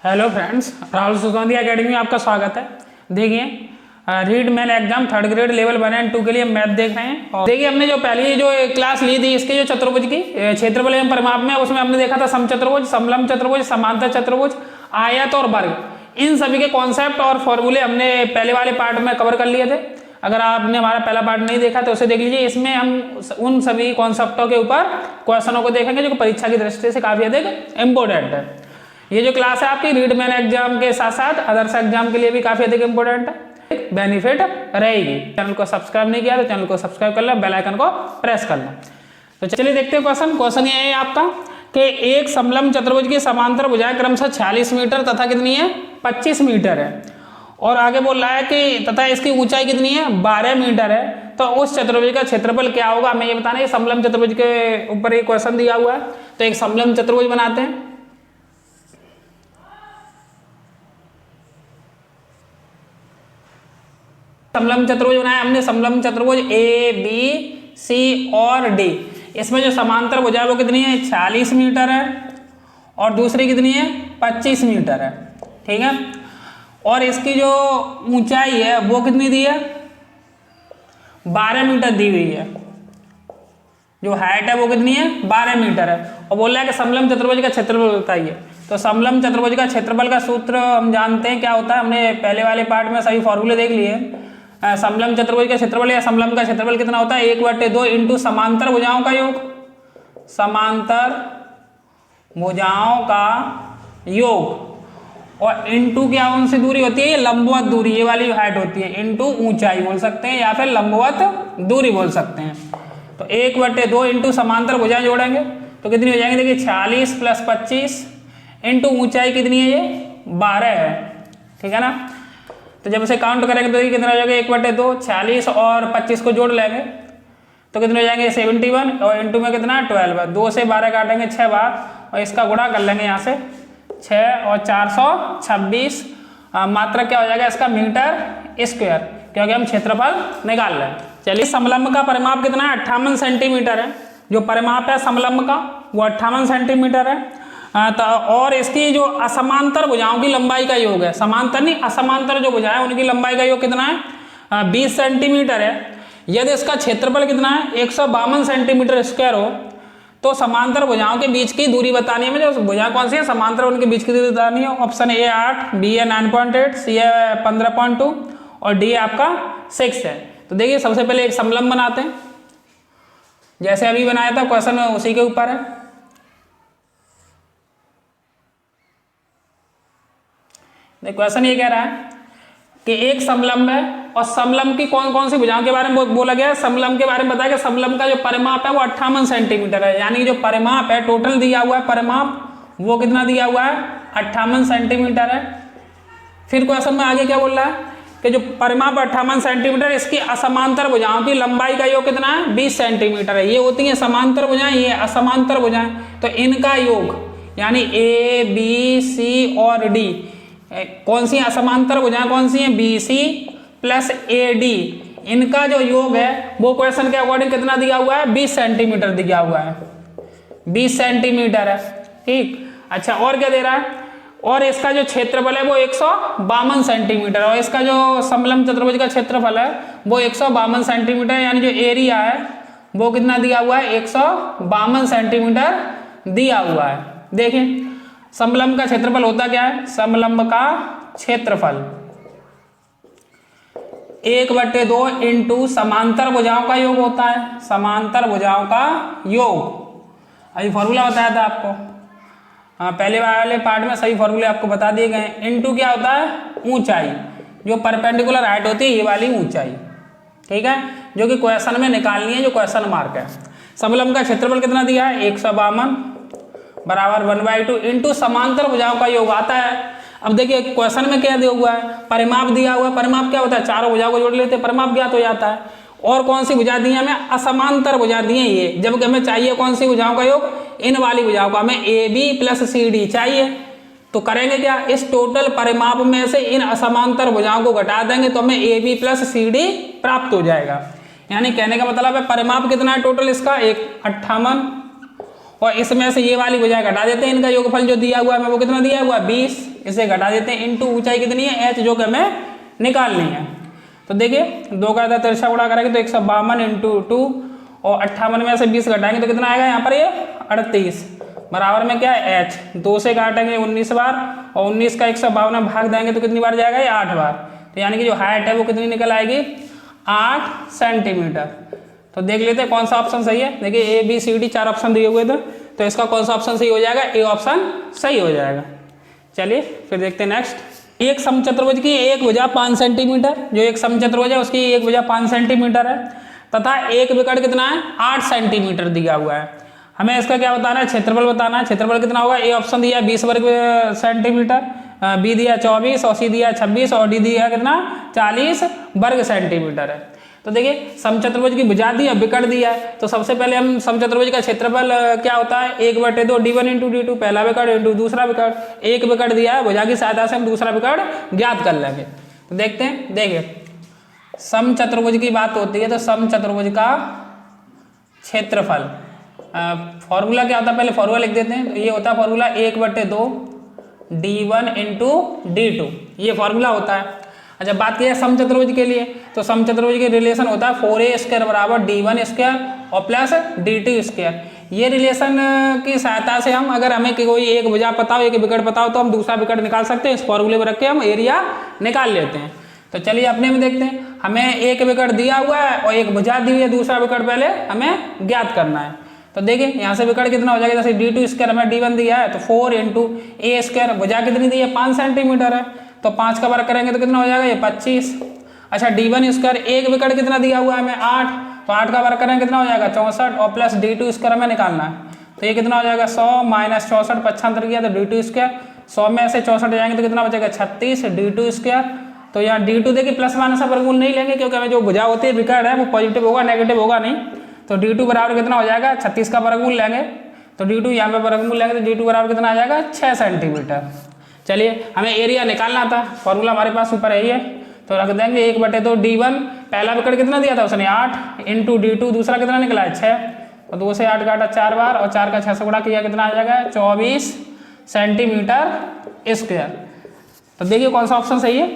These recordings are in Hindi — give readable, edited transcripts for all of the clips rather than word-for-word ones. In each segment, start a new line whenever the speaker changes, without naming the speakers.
हेलो फ्रेंड्स, राहुल सुगंधी एकेडमी में आपका स्वागत है। देखिए read man exam third grade level 1 और 2 के लिए मैथ देख रहे हैं। और देखिए हमने जो पहली जो क्लास ली थी इसके जो चतुर्भुज की क्षेत्रफल एवं परिमाप में, उसमें हमने देखा था समचतुर्भुज, समलंब चतुर्भुज, समांतर चतुर्भुज, आयत और वर्ग। इन सभी के कॉन्सेप्ट और फॉर्मूले हमने पहले वाले पार्ट में कवर कर लिए थे। अगर आपने हमारा पहला पार्ट नहीं देखा तो उसे देख लीजिए। इसमें हम उन सभी कॉन्सेप्टों के ऊपर क्वेश्चनों को देखेंगे जो परीक्षा की दृष्टि से काफी अधिक इंपॉर्टेंट है। ये जो क्लास है आपकी रीड मैन एग्जाम के साथ साथ अदर्स एग्जाम के लिए भी काफी अधिक इंपॉर्टेंट है, बेनिफिट रहेगी। चैनल को सब्सक्राइब नहीं किया तो चैनल को सब्सक्राइब कर लो, बेल आइकन को प्रेस कर लो। तो चलिए देखते हैं क्वेश्चन ये है आपका कि एक समलंब चतुर्भुज की समांतर भुजाएं क्रमशः 46 मीटर तथा कितनी है 25 मीटर है, और आगे बोल रहा है कि तथा इसकी ऊंचाई कितनी है 12 मीटर है। तो उस चतुर्भुज का क्षेत्रफल क्या होगा हमें ये बताना है। समलंब चतुर्भुज के ऊपर एक क्वेश्चन दिया हुआ है, तो एक समलंब चतुर्भुज बनाते हैं। समलंब चतुर्भुज बनाया हमने, समलंब चतुर्भुज ए बी सी और डी। इसमें जो समांतर भुजा है वो कितनी है 46 मीटर है और दूसरी कितनी है 25 मीटर है, ठीक है। और इसकी जो ऊंचाई है वो कितनी दी है 12 मीटर दी हुई है। जो हाइट है वो कितनी है 12 मीटर है, और बोल रहा है कि समलंब चतुर्भुज का क्षेत्रफल बताइए। तो समलंब चतुर्भुज का क्षेत्रफल का सूत्र हम जानते हैं क्या होता है, हमने पहले वाले पार्ट में सभी फॉर्मूले देख लिए। समलंब चतुर्भुज का क्षेत्रफल या समलंब का क्षेत्रफल कितना होता है 1/2 इंटू समांतर भुजाओं का योग, समांतर भुजाओं का योग, और इंटू क्या उनसे दूरी होती है, ये लंबवत दूरी, ये वाली हाइट होती है, इंटू ऊंचाई बोल सकते हैं या फिर लंबवत दूरी बोल सकते हैं। तो 1/2 इंटू समांतर भुजाएं जोड़ेंगे तो कितनी हो जाएंगे, देखिए 46 + 25 इंटू ऊंचाई कितनी है ये 12 है, ठीक है ना। तो जब इसे काउंट करेंगे तो ये कितना हो जाएगा 1/2, 46 और 25 को जोड़ लेंगे तो कितने हो जाएंगे 71, और इंटू में कितना 12 है, 2 से 12 काटेंगे 6 बार, और इसका गुणा कर लेंगे यहाँ से 6 और 426। मात्रा क्या हो जाएगा इसका मीटर स्क्वायर, क्योंकि हम क्षेत्रफल निकाल रहे हैं। चलिए समलंब का परिमाप कितना है 58 सेंटीमीटर है। जो परिमाप है समलंब का वो 58 सेंटीमीटर है। तो और इसकी जो असमांतर भुजाओं की लंबाई का योग है, समांतर नहीं असमांतर जो भुजाएं उनकी लंबाई का योग कितना है 20 सेंटीमीटर है। यदि इसका क्षेत्रफल कितना है 152 सेंटीमीटर स्क्वायर हो तो समांतर भुजाओं के बीच की दूरी बतानी है। जो भुजा कौन सी है समांतर उनके बीच की दूरी बतानी है। ऑप्शन ए 8, बी है 9.8, सी है 15.2 और डी आपका 6 है। तो देखिए सबसे पहले एक समलंब बनाते हैं, जैसे अभी बनाया था क्वेश्चन उसी के ऊपर है। क्वेश्चन ये कह रहा है कि एक समलंब है और समलंब की कौन कौन सी भुजाओं के बारे में बोला गया है। समलंब के बारे में बताया कि समलंब का जो परिमाप है वो 58 सेंटीमीटर है, यानी जो परिमाप है टोटल दिया हुआ है परिमाप वो कितना दिया हुआ है 58 सेंटीमीटर है। फिर क्वेश्चन में आगे क्या बोल रहा है कि जो परिमाप 58 सेंटीमीटर, इसकी असमांतर भुजाओं की लंबाई का योग कितना है 20 सेंटीमीटर है। ये होती है समांतर भुजाएं, ये असमांतर भुजाएं, तो इनका योग यानी ए बी सी और डी, कौन सी असमांतर भुजाएं कौन सी हैं B C plus A D, इनका जो योग है वो क्वेश्चन के अकॉर्डिंग कितना दिया हुआ है 20 सेंटीमीटर दिया हुआ है, 20 सेंटीमीटर है, ठीक। अच्छा और क्या दे रहा है, और इसका जो क्षेत्रफल है वो 152 सेंटीमीटर, और इसका जो समलंब चतुर्भुज का क्षेत्रफल है वो 152 सेंटीमीटर, यानी जो एरिया है वो कितना दिया हुआ है 152 सेंटीमीटर दिया हुआ है। देखिए समलंब का क्षेत्रफल होता क्या है, समलंब का क्षेत्रफल 1/2 इंटू समांतर भुजाओं का योग होता है, समांतर भुजाओं का योग। अभी फॉर्मूला बताया था आपको, हाँ पहले वाले पार्ट में सभी फॉर्मूले आपको बता दिए गए। इंटू क्या होता है ऊंचाई, जो परपेंडिकुलर हाइट होती है ये वाली ऊंचाई, ठीक है, जो कि क्वेश्चन में निकालनी है, जो क्वेश्चन मार्क है। समलंब का क्षेत्रफल कितना दिया है 152 बराबर 1/2 इंटू समांतर भुजाओं का योग आता है। अब देखिए क्वेश्चन में क्या दिया हुआ है परिमाप दिया हुआ है। परिमाप क्या होता है चारों भुजाओं को जोड़ लेते हैं, परिमाप ज्ञात हो जाता है। और कौन सी भुजा दी है हमें असमांतर भुजा दी है ये, जबकि हमें चाहिए कौन सी भुजाओं का योग इन वाली भुजाओं का, हमें A B plus C D चाहिए। तो करेंगे क्या, इस टोटल परिमाप में से इन असमांतर भुजाओं को घटा देंगे तो हमें A B plus C D प्राप्त हो जाएगा। यानी कहने का मतलब है परिमाप कितना है टोटल इसका 58 और इसमें से ये वाली भुजा घटा देते हैं, इनका योगफल जो दिया हुआ है वो कितना दिया हुआ है 20, इसे घटा देते हैं इनटू ऊंचाई कितनी है h जो कि हमें निकालनी है। तो देखिए 2 का आधा तिरछा गुणा करेंगे तो 152 इंटू 2 और 58 में से 20 घटाएंगे तो कितना आएगा यहाँ पर ये 38 बराबर में क्या है h, 2 से काटेंगे 19 बार और 19 का 152 में भाग देंगे तो कितनी बार जाएगा ये 8 बार। तो यानी कि जो हाइट है वो कितनी निकल आएगी 8 सेंटीमीटर। तो देख लेते हैं कौन सा ऑप्शन सही है। देखिए ABCD 4 ऑप्शन दिए हुए थे तो इसका कौन सा ऑप्शन सही हो जाएगा, ए ऑप्शन सही हो जाएगा। चलिए फिर देखते हैं नेक्स्ट। एक समचतुर्भुज की एक भुजा 5 सेंटीमीटर, जो एक समचतुर्भुज है उसकी एक भुजा 5 सेंटीमीटर है तथा एक विकर्ण कितना है 8 सेंटीमीटर दिया हुआ है। हमें इसका क्या बताना है, क्षेत्रफल बताना है। क्षेत्रफल कितना होगा, ए ऑप्शन दिया 20 वर्ग सेंटीमीटर, बी दिया 24 और सी दिया 26 और डी दिया कितना 40 वर्ग सेंटीमीटर है। तो देखिए समचतुर्भुज की भुजा दी है, विकर्ण दिया है, तो सबसे पहले हम समचतुर्भुज का क्षेत्रफल क्या होता है 1/2 d1 इंटू d2 पहला विकर्ण इंटू दूसरा विकर्ण। एक विकर्ण दिया है, भुजा की सहायता से हम दूसरा विकर्ण ज्ञात कर लेंगे। तो देखते हैं, देखिए समचतुर्भुज की बात होती है तो समचतुर्भुज का क्षेत्रफल फॉर्मूला क्या होता है, पहले फॉर्मूला लिख देते हैं। तो ये होता है फॉर्मूला 1/2 d1 इंटू d2, ये फॉर्मूला होता है। अच्छा बात की है समचतुर्भुज के लिए तो समचतुर्भुज के रिलेशन होता है 4a² बराबर d1 स्क्वायर और प्लस d2 स्क्वायर। ये रिलेशन की सहायता से हम अगर हमें कोई एक भुजा पता हो एक विकर्ण पता हो तो हम दूसरा विकर्ण निकाल सकते हैं। इस फॉर्मूले में रख के हम एरिया निकाल लेते हैं। तो चलिए अपने में देखते हैं, हमें एक विकर्ण दिया हुआ है और एक भुजा दी हुई है, दूसरा विकर्ण पहले हमें ज्ञात करना है। तो देखिए यहाँ से विकर्ण कितना हो जाएगा, जैसे d2 स्क्वायर हमें d1 दिया है तो 4 इंटू a स्क्वायर, भुजा कितनी दी है 5 सेंटीमीटर है तो 5 का वर्ग करेंगे तो कितना हो जाएगा ये 25। अच्छा d1 स्क्वायर एक विकर्ण कितना दिया हुआ है हमें 8, तो 8 का वर्ग करेंगे कितना हो जाएगा 64 और प्लस d2 स्क्वायर हमें निकालना है। तो ये कितना हो जाएगा 100 माइनस 64 पक्षांतर किया तो d2 स्क्वायर, 100 में से 64 जाएंगे तो कितना बचेगा 36 d2 स्क्वायर। तो यहाँ d2 देखिए प्लस माइनस का वर्गमूल नहीं लेंगे क्योंकि हमें जो भुजा होती है विकर्ण है वो पॉजिटिव होगा नेगेटिव होगा नहीं। तो d2 बराबर कितना हो जाएगा 36 का वर्गमूल लेंगे तो d2 यहाँ पे वर्गमूल लेंगे तो d2 बराबर कितना आ जाएगा 6 सेंटीमीटर। चलिए हमें एरिया निकालना था, फॉर्मूला हमारे पास ऊपर है ये, तो रख देंगे 1/2 d1 पहला विकर्ण कितना दिया था उसने 8 इंटू d2 दूसरा कितना निकला है 6 और 2 से 8 काटा 4 बार और 4 का 6 से गुणा किया कितना आ जाएगा 24 सेंटीमीटर स्क्वायर। तो देखिए कौन सा ऑप्शन सही है,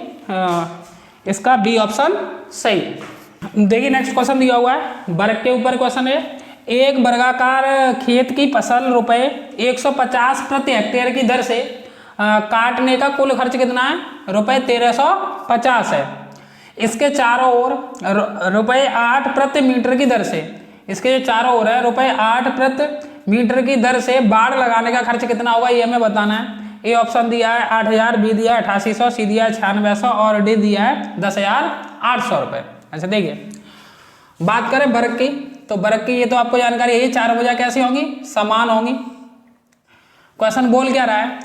इसका बी ऑप्शन सही है। देखिए नेक्स्ट क्वेश्चन दिया हुआ है, वर्ग के ऊपर क्वेश्चन है। एक वर्गाकार खेत की फसल रुपए 150 प्रति हेक्टेयर की दर से काटने का कुल खर्च कितना है रुपए 1350 है। इसके चारों ओर रुपए 8 प्रति मीटर की दर से, इसके जो चारों ओर है रुपए 8 प्रति मीटर की दर से बाड़ लगाने का खर्च कितना होगा ये हमें बताना है। ए ऑप्शन दिया है 8000, बी दिया है 8800, सी दिया है 9600 और डी दिया है 10800 रुपये। अच्छा देखिए बात करें वर्ग की, तो वर्ग की ये तो आपको जानकारी है, चार भुजा कैसी होंगी समान होंगी। क्वेश्चन बोल क्या रहा है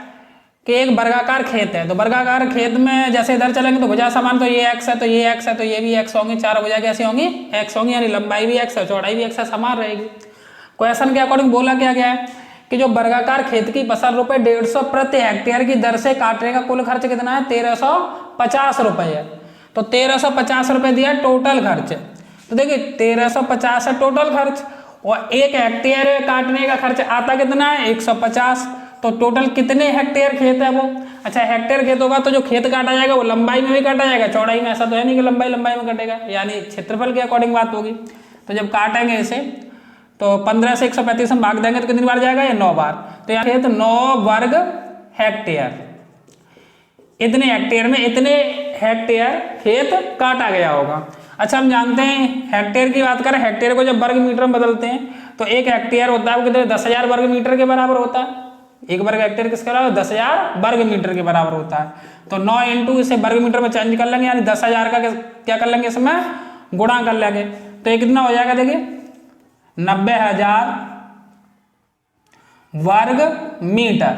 कि एक वर्गाकार खेत है, तो वर्गाकार खेत में जैसे इधर चलेंगे तो भुजा समान, तो ये x है तो ये x है तो ये भी x होंगी, चार भुजा कैसी होंगी x होंगी, यानी लंबाई भी x है चौड़ाई भी x है, समान रहेगी। क्वेश्चन के अकॉर्डिंग बोला क्या गया है कि जो वर्गाकार खेत की फसल रुपए 150 प्रति हेक्टेयर की दर से काटने का कुल खर्च कितना है 1350 रुपये है। तो 1350 रुपये दिया टोटल खर्च, तो देखिए 1350 है टोटल खर्च और 1 हेक्टेयर काटने का खर्च आता कितना है 150। तो टोटल कितने हेक्टेयर खेत है वो, अच्छा हेक्टेयर खेत होगा तो जो खेत काटा जाएगा वो लंबाई में भी काटा जाएगा चौड़ाई में, ऐसा तो है नहीं कि लंबाई में कटेगा, यानी क्षेत्रफल के अकॉर्डिंग बात होगी। तो जब काटेंगे इसे तो 15 से 135 हम भाग देंगे तो कितनी बार जाएगा ये 9 बार। तो यहाँ खेत 9 वर्ग हेक्टेयर, इतने हेक्टेयर में इतने हेक्टेयर खेत काटा गया होगा। अच्छा हम जानते हैं हेक्टेयर की बात करें, हेक्टेयर को जब वर्ग मीटर में बदलते हैं तो 1 हेक्टेयर होता है वो कितने 10,000 वर्ग मीटर के बराबर होता है। 1 वर्ग हेक्टेयर किसके बराबर 10,000 वर्ग मीटर के बराबर होता है। तो 9 इंटू इसे वर्ग मीटर में चेंज कर लेंगे, यानी 10,000 का क्या कर लेंगे इसमें गुणा कर लेंगे, तो ये कितना हो जाएगा देखिए 90,000 वर्ग मीटर,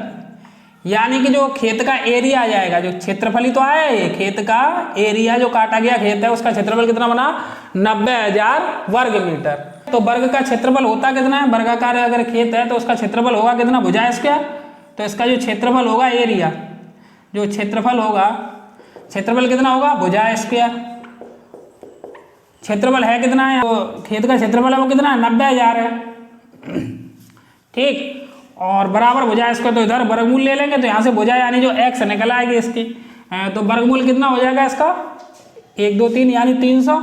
यानी कि जो खेत का एरिया आ जाएगा, जो क्षेत्रफल ही तो आया है ये खेत का एरिया, जो काटा गया खेत है उसका क्षेत्रफल कितना बना 90,000 वर्ग मीटर। तो वर्ग का क्षेत्रफल होता कितना है, वर्गाकार अगर खेत है तो उसका क्षेत्रफल होगा कितना भुजा स्क्वायर, तो इसका जो क्षेत्रफल होगा एरिया, जो क्षेत्रफल होगा क्षेत्रफल कितना होगा भुजा स्क्वायर। क्षेत्रफल है कितना है, तो खेत का क्षेत्रफल है वो कितना है 90,000 है, ठीक। और बराबर भुजा इसको तो इधर वर्गमूल ले लेंगे, तो यहाँ से भुजा यानी जो x निकल आएगी इसकी, तो वर्गमूल कितना हो जाएगा इसका 1 2 3 यानी 300।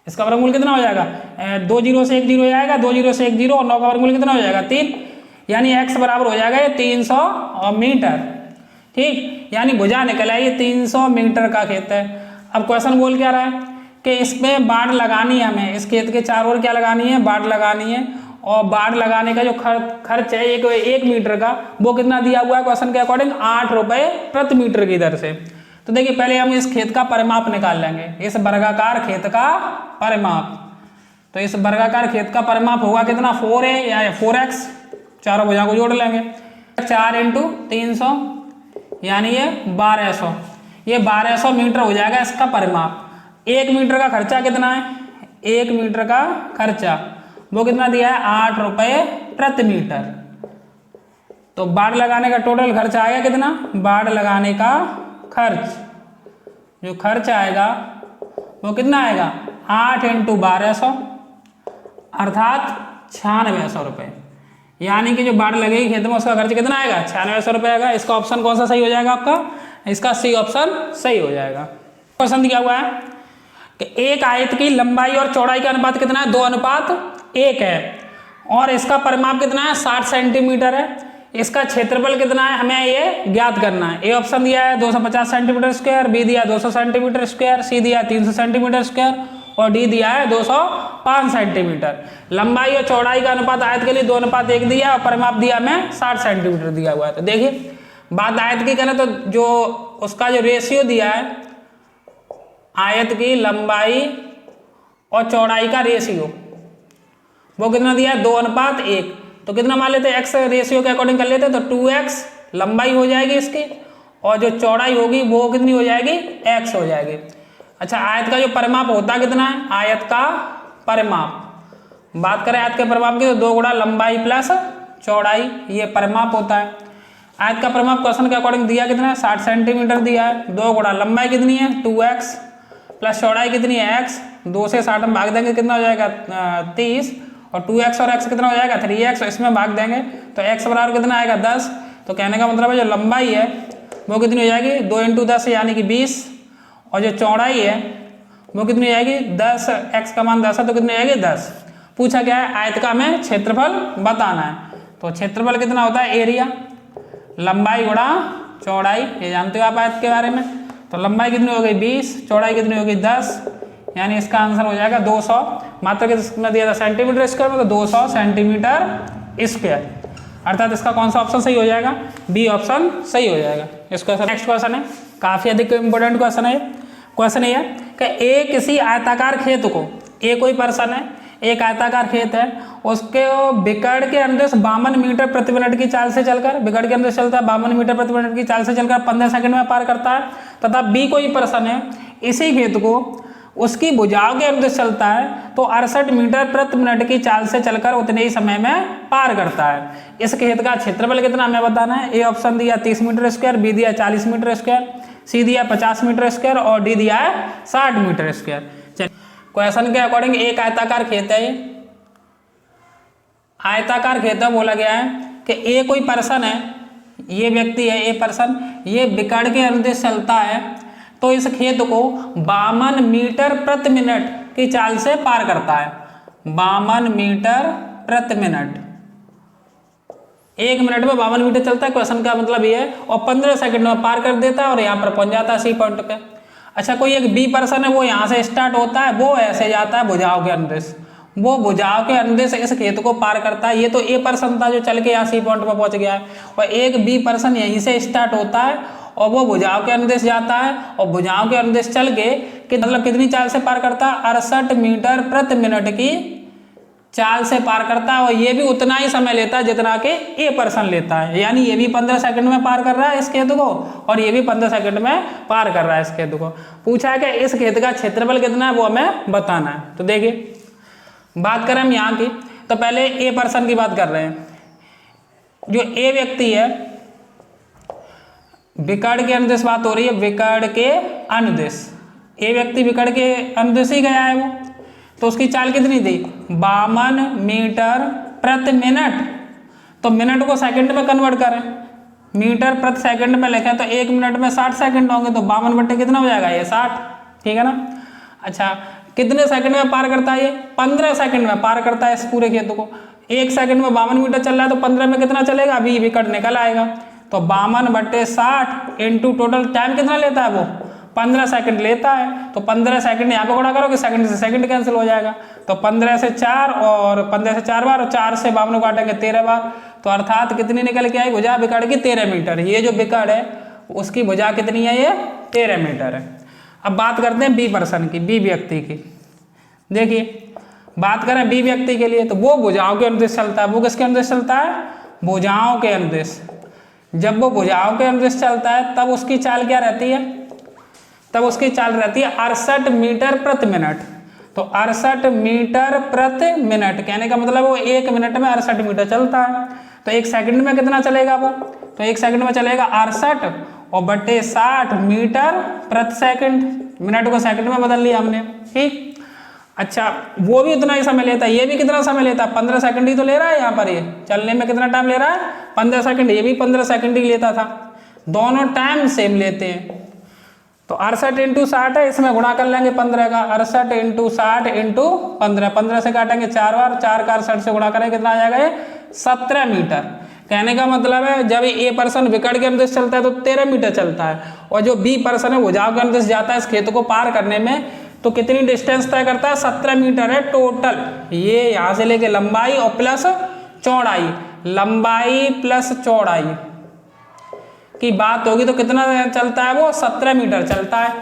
इसका वर्गमूल कितना हो जाएगा 2 0 से 1 0 आएगा, 2 0 से 1 0 और 9 का वर्गमूल कितना हो जाएगा 3, यानी x बराबर हो जाएगा ये 300 मीटर। ठीक, यानी भुजा निकल आई ये 300 मीटर का खेत है। अब क्वेश्चन बोल क्या रहा है कि इसमें बाड़ लगानी है, हमें इस खेत के चारों ओर क्या लगानी है, बाड़ लगानी है। और बाड़ लगाने का जो खर्च है एक मीटर का, वो कितना दिया हुआ है क्वेश्चन के अकॉर्डिंग 8 रुपए प्रति मीटर की दर से। तो देखिए पहले हम इस खेत का परिमाप निकाल लेंगे, इस वर्गाकार खेत का परिमाप। तो इस वर्गाकार खेत का परिमाप होगा कितना 4a या 4x, चारों भुजाओं को जोड़ लेंगे, 4 × 300 यानी ये 1200, ये 1200 मीटर हो जाएगा इसका परिमाप। 1 मीटर का खर्चा कितना है, 1 मीटर का खर्चा वो कितना दिया है 8 रुपए प्रति मीटर। तो बाड़ लगाने का टोटल खर्च आएगा कितना, बाड़ लगाने का खर्च जो खर्च आएगा वो कितना आएगा 8 × 1200 अर्थात 9600 रुपये। यानी कि जो बाड़ लगेगी खेत में उसका खर्च कितना आएगा 9600 रुपये आएगा। इसका ऑप्शन कौन सा सही हो जाएगा आपका, इसका सी ऑप्शन सही हो जाएगा। क्वेश्चन दिया हुआ है कि एक आयत की लंबाई और चौड़ाई का अनुपात कितना है 2:1 है और इसका परिमाप कितना है 60 सेंटीमीटर है। इसका क्षेत्रफल कितना है हमें ये ज्ञात करना है। ए ऑप्शन दिया है 250 सेंटीमीटर स्क्वायर, बी दिया है 200 सेंटीमीटर स्क्वायर, सी दिया है 300 सेंटीमीटर स्क्वायर और डी दिया है 205 सेंटीमीटर। लंबाई और चौड़ाई का अनुपात आयत के लिए 2:1 दिया और परिमाप दिया हमें 60 सेंटीमीटर दिया हुआ है। तो देखिए बात आयत की करें तो जो उसका जो रेशियो दिया है आयत की लंबाई और चौड़ाई का रेशियो वो कितना दिया है 2:1। तो कितना मान लेते हैं x रेशियो के अकॉर्डिंग कर लेते हैं, तो 2x लंबाई हो जाएगी इसकी और जो चौड़ाई होगी वो कितनी हो जाएगी x हो जाएगी। अच्छा आयत का जो परिमाप होता है कितना है, आयत का परिमाप बात करें आयत के परिमाप की तो 2 गुणा लंबाई प्लस चौड़ाई ये परिमाप होता है। आयत का परिमाप क्वेश्चन के अकॉर्डिंग दिया कितना है 60 सेंटीमीटर दिया है, 2 गुणा लंबाई कितनी है 2x प्लस चौड़ाई कितनी है x, 2 से 60 में भाग देंगे कितना हो जाएगा 30 और 2x और x कितना हो जाएगा 3x, इसमें भाग देंगे तो x बराबर कितना आएगा 10। तो कहने का मतलब है जो लंबाई है वो कितनी हो जाएगी 2 × 10 यानी कि 20 और जो चौड़ाई है वो कितनी हो जाएगी 10, x का मान 10 है तो कितनी हो जाएगी 10। पूछा क्या है आयत का हमें क्षेत्रफल बताना है, तो क्षेत्रफल कितना होता है एरिया लंबाई गुणा चौड़ाई, ये जानते हो आप आयत के बारे में। तो लंबाई कितनी हो गई 20, चौड़ाई कितनी हो गई 10, यानी इसका आंसर हो जाएगा 200। मात्रा कितना दिया था सेंटीमीटर स्क्वायर में, तो 200 सेंटीमीटर स्क्वायर अर्थात इसका कौन सा ऑप्शन सही हो जाएगा, बी ऑप्शन सही हो जाएगा। इसका नेक्स्ट क्वेश्चन है, काफी अधिक इंपॉर्टेंट क्वेश्चन है। क्वेश्चन ये है कि ए किसी आयताकार खेत को, ए कोई पर्सन है, एक आयताकार खेत है, उसके बिकड़ के अनुदेश 52 मीटर प्रति मिनट की चाल से चलकर, बिकड़ के अनुदेश चलता है 52 मीटर प्रति मिनट की चाल से चलकर 15 सेकंड में पार करता है, तथा बी कोई पर्सन है इसी खेत को उसकी भुजाओं के अनुदेश चलता है तो 68 मीटर प्रति मिनट की चाल से चलकर उतने ही समय में पार करता है। इस खेत का क्षेत्रफल कितना हमें बताना है। ए ऑप्शन दिया 30 मीटर स्क्वायर, बी दिया 40 मीटर स्क्वायर, सी दिया 50 मीटर स्क्वायर और डी दिया है 60 मीटर स्क्वायर। क्वेश्चन के अकॉर्डिंग एक आयताकार खेत है, आयताकार खेत है, बोला गया है कि ए कोई पर्सन है, ये व्यक्ति है ए पर्सन, ये बिकड़ के अनुदेश चलता है तो इस खेत को 52 मीटर प्रति मिनट की चाल से पार करता है। 52 मीटर प्रति मिनट, 1 मिनट में 52 मीटर चलता है, क्वेश्चन का मतलब ये है, और 15 सेकंड में पार कर देता है और यहाँ पर पहुंच जाता है सी पॉइंट पे। अच्छा कोई एक बी पर्सन है, वो यहाँ से स्टार्ट होता है, वो ऐसे जाता है भुजाओं के अनुदेश, वो भुजाओं के अनुदेश इस खेत को पार करता है। ये तो ए पर्सन था जो चल के यहाँ सी पॉइंट पर पहुंच गया है, और एक बी पर्सन यहीं से स्टार्ट होता है और वो भुजाओं के अनुदेश जाता है और भुजाओं के अनुदेश चल के कि मतलब कितनी चाल से पार करता है 68 मीटर प्रति मिनट की चाल से पार करता है, और ये भी उतना ही समय लेता है जितना कि ए पर्सन लेता है। यानी ये भी 15 सेकंड में पार कर रहा है इस खेत को और ये भी 15 सेकंड में पार कर रहा है इस खेत को। पूछा है कि इस खेत का क्षेत्रफल कितना है वो हमें बताना है। तो देखिए बात करें हम यहाँ की, तो पहले ए पर्सन की बात कर रहे हैं। जो ए व्यक्ति है, बिकड़ के अनुदेश बात हो रही है, बिकड़ के अनुदेश, ए व्यक्ति बिकड़ के अनुदेश ही गया है वो, तो उसकी चाल कितनी थी 52 मीटर प्रति मिनट तो मिनट को सेकंड में कन्वर्ट करें, मीटर प्रति सेकंड में लिखें तो 1 मिनट में 60 सेकंड होंगे, तो 52 बट्टे कितना हो जाएगा ये 60, ठीक है ना। अच्छा कितने सेकंड में पार करता है ये, 15 सेकंड में पार करता है इस पूरे खेत को। 1 सेकंड में 52 मीटर चल रहा है तो 15 में कितना चलेगा, अभी विकट निकल आएगा। तो 52 बट्टे 60 इंटू टोटल टाइम कितना लेता है वो 15 सेकंड लेता है। तो 15 सेकंड यहाँ पे गुणा करोगे, सेकंड से सेकंड कैंसिल हो जाएगा, तो 15 से 4 और 15 से 4 बार और 4 से 52 काटेंगे 13 बार, तो अर्थात कितनी निकल के आई भुजा विकट की 13 मीटर। ये जो विकट है उसकी भुजा कितनी है, ये 13 मीटर है। अब बात करते हैं बी पर्सन की, बी व्यक्ति की। देखिए बात करें बी व्यक्ति के लिए, तो वो भुजाओं के अनुदेश चलता है। वो किसके अनुदेश चलता है, भुजाओं के अनुदेश। जब वो भुजाओं के अनुदेश चलता है तब उसकी चाल क्या रहती है, तब उसकी चाल रहती है 68 मीटर प्रति मिनट। तो 68 मीटर प्रति मिनट कहने का मतलब वो 1 मिनट में 68 मीटर चलता है। तो 1 सेकंड में कितना चलेगा वो, तो 1 सेकंड में चलेगा 68 और बटे 60 मीटर प्रति सेकंड। मिनट को सेकंड में बदल लिया हमने, ठीक। अच्छा वो भी उतना ही समय लेता है, ये भी कितना समय लेता है, 15 सेकंड ही तो ले रहा है यहाँ पर। ये चलने में कितना टाइम ले रहा है, 15 सेकंड, ये भी 15 सेकंड ही लेता था। दोनों टाइम सेम लेते हैं। तो 68 इंटू 60 है, इसमें गुणा कर लेंगे 15 का। 68 इंटू 60 इंटू 15, 15 से काटेंगे 4 बार, 4 का 68 से गुणा करेंगे, कितना आ जाएगा ये 17 मीटर। कहने का मतलब है जब ए पर्सन विकट के अनुदेश चलता है तो 13 मीटर चलता है, और जो बी पर्सन है भुजाओं के अनुदेश जाता है इस खेत को पार करने में, तो कितनी डिस्टेंस तय करता है, 17 मीटर है टोटल। ये यहाँ से लेके लंबाई और प्लस चौड़ाई, लंबाई प्लस चौड़ाई की बात होगी तो कितना चलता है वो 17 मीटर चलता है,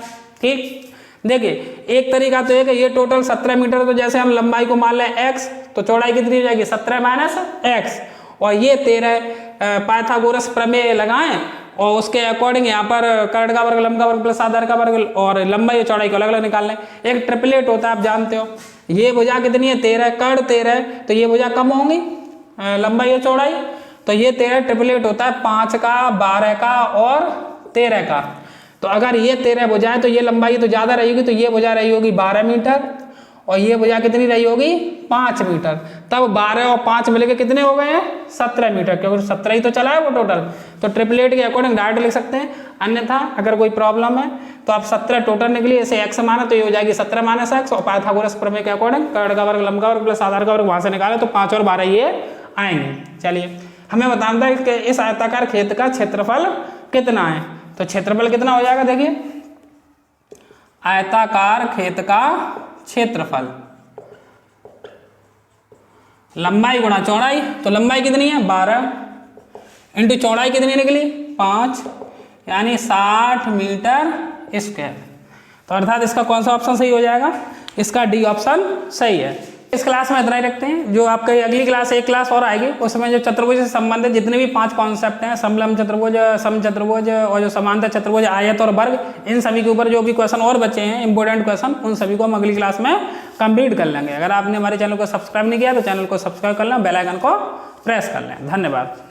ठीक। देखिए एक तरीका तो है कि ये टोटल 17 मीटर, तो जैसे हम लंबाई को मान लें x, तो चौड़ाई कितनी हो जाएगी 17 माइनस x, और ये 13 पाइथागोरस प्रमेय लगाएं और उसके अकॉर्डिंग यहाँ पर कर्ण का वर्ग, लंब का वर्ग प्लस आधार का वर्ग और लंबाई और चौड़ाई को अलग अलग निकाल लें। एक ट्रिपलेट होता है आप जानते हो, ये भुजा कितनी है 13, कर्ण 13, तो ये भुजा कम होंगी लंबाई और चौड़ाई, तो ये 13 ट्रिपलेट होता है 5 का, 12 का और 13 का। तो अगर ये 13 भुजाएं तो ये लंबाई तो ज़्यादा रहेगी, तो ये भुजा रही होगी 12 मीटर और ये भुजा कितनी रही होगी 5 मीटर। तब 12 और 5 मिलके कितने हो गए हैं 17 मीटर, क्योंकि 17 ही तो चला है वो टोटल। तो ट्रिपलेट के अकॉर्डिंग डायरेक्ट लिख सकते हैं, अन्यथा अगर कोई प्रॉब्लम है तो आप 17 टोटल निकली, ऐसे x माना तो ये हो जाएगी 17 माइनस x, और पाइथागोरस प्रमेय के अकॉर्डिंग कर्ण का वर्ग, लंब का वर्ग प्लस आधार का वर्ग वहां से निकाले तो 5 और 12 ये आएंगे। चलिए हमें बताना है कि इस आयताकार खेत का क्षेत्रफल कितना है, तो क्षेत्रफल कितना हो जाएगा, देखिए आयताकार खेत का क्षेत्रफल लंबाई गुणा चौड़ाई, तो लंबाई कितनी है 12 इंटू चौड़ाई कितनी निकली 5, यानी 60 मीटर स्क्वायर। तो अर्थात इसका कौन सा ऑप्शन सही हो जाएगा, इसका डी ऑप्शन सही है। इस क्लास में इतना ही रखते हैं, जो आपका अगली क्लास एक क्लास और आएगी उसमें जो चतुर्भुज से संबंधित जितने भी 5 कॉन्सेप्ट हैं, समलंब चतुर्भुज, समचतुर्भुज और जो समांतर चतुर्भुज, आयत और वर्ग, इन सभी के ऊपर जो भी क्वेश्चन और बचे हैं इंपॉर्टेंट क्वेश्चन, उन सभी को हम अगली क्लास में कंप्लीट कर लेंगे। अगर आपने हमारे चैनल को सब्सक्राइब नहीं किया तो चैनल को सब्सक्राइब कर लें, बेल आइकन को प्रेस कर लें। धन्यवाद।